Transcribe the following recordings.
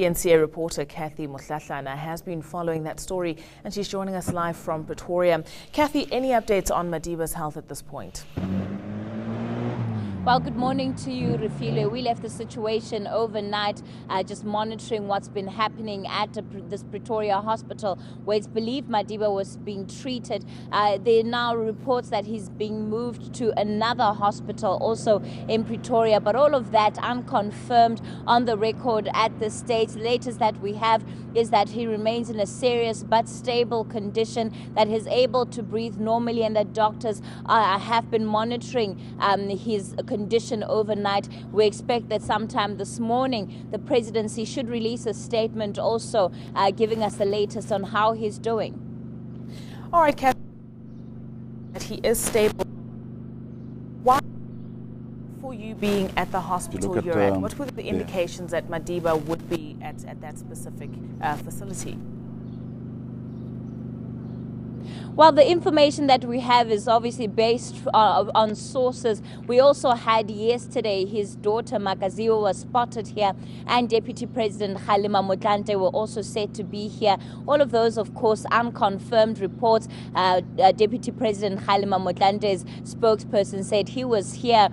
eNCA reporter Cathy Mohlahlana has been following that story, and she's joining us live from Pretoria. Cathy, any updates on Madiba's health at this point? Well, good morning to you, Refiloe. We left the situation overnight, just monitoring what's been happening at this Pretoria hospital, where it's believed Madiba was being treated. There are now reports that he's being moved to another hospital, also in Pretoria, but all of that unconfirmed on the record at this stage. The latest that we have is that he remains in a serious but stable condition, that he's able to breathe normally, and that doctors have been monitoring his condition overnight. We expect that sometime this morning the presidency should release a statement also giving us the latest on how he's doing. All right, Cathy, that he is stable. Why, for you being at the hospital you're at, what were the indications that Madiba would be at that specific facility? Well, the information that we have is obviously based on sources. We also had yesterday his daughter Makaziwe was spotted here, and Deputy President Cathy Mohlahlana were also said to be here. All of those, of course, unconfirmed reports. Deputy President Cathy Mohlahlana's spokesperson said he was here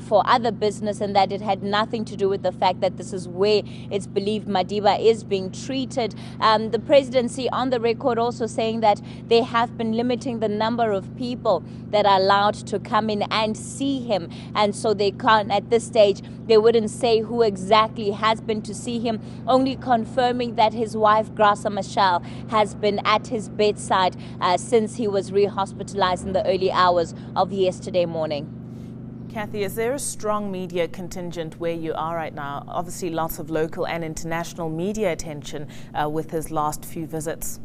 for other business, and that it had nothing to do with the fact that this is where it's believed Madiba is being treated. The presidency on the record also saying that they have been limiting the number of people that are allowed to come in and see him, and so they can't at this stage. They wouldn't say who exactly has been to see him, only confirming that his wife Graça Machel has been at his bedside since he was re-hospitalized in the early hours of yesterday morning. Cathy, is there a strong media contingent where you are right now? Obviously lots of local and international media attention with his last few visits.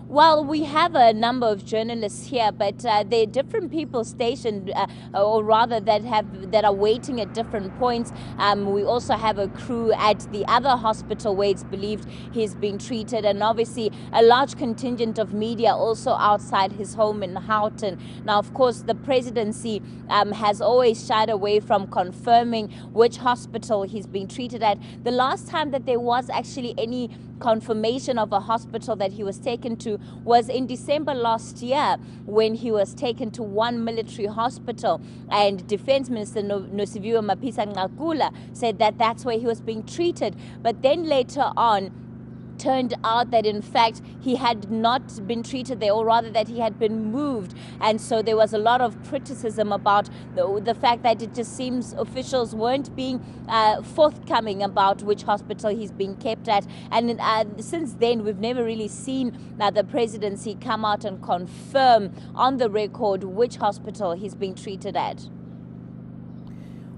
Well, we have a number of journalists here, but there are different people stationed, or rather that are waiting at different points. We also have a crew at the other hospital where it's believed he's being treated, and obviously a large contingent of media also outside his home in Houghton. Now, of course, the presidency has always shied away from confirming which hospital he's being treated at. The last time that there was actually any confirmation of a hospital that he was taken to was in December last year, when he was taken to one military hospital, and Defense Minister Nosiviwe Mpakanyane said that that's where he was being treated. But then later on turned out that in fact he had not been treated there, or rather that he had been moved, and so there was a lot of criticism about the fact that it just seems officials weren't being forthcoming about which hospital he's being kept at. And since then we've never really seen the presidency come out and confirm on the record which hospital he's being treated at.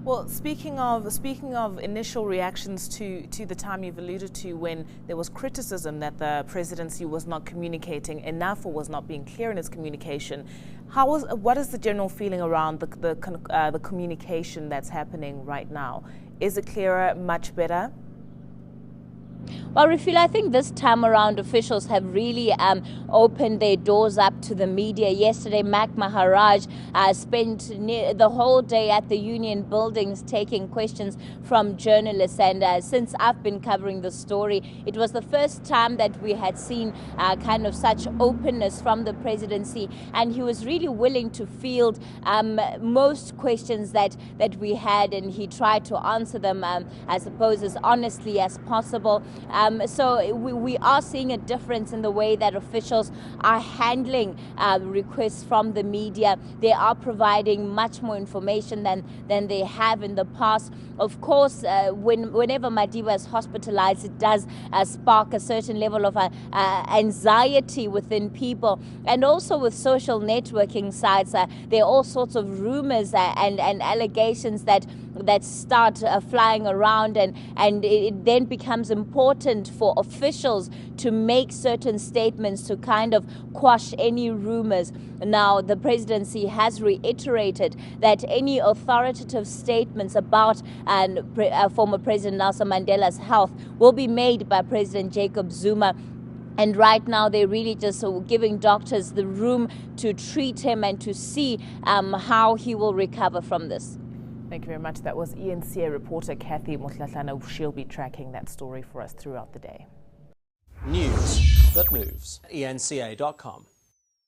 Well, speaking of initial reactions to the time you've alluded to, when there was criticism that the presidency was not communicating enough or was not being clear in its communication, what is the general feeling around the communication that's happening right now? Is it clearer, much better? Well, Refiloe, I think this time around officials have really opened their doors up to the media. Yesterday, Mac Maharaj spent the whole day at the union buildings taking questions from journalists. And since I've been covering the story, it was the first time that we had seen kind of such openness from the presidency. And he was really willing to field most questions that we had, and he tried to answer them, I suppose, as honestly as possible. So we are seeing a difference in the way that officials are handling requests from the media. They are providing much more information than they have in the past. Of course, whenever Madiba is hospitalized, it does spark a certain level of anxiety within people. And also with social networking sites, there are all sorts of rumors and allegations that start flying around, and it then becomes important for officials to make certain statements to kind of quash any rumors. Now, the presidency has reiterated that any authoritative statements about former President Nelson Mandela's health will be made by President Jacob Zuma. And right now, they're really just giving doctors the room to treat him and to see how he will recover from this. Thank you very much. That was eNCA reporter Cathy Mohlahlana. She'll be tracking that story for us throughout the day. News that moves. eNCA.com.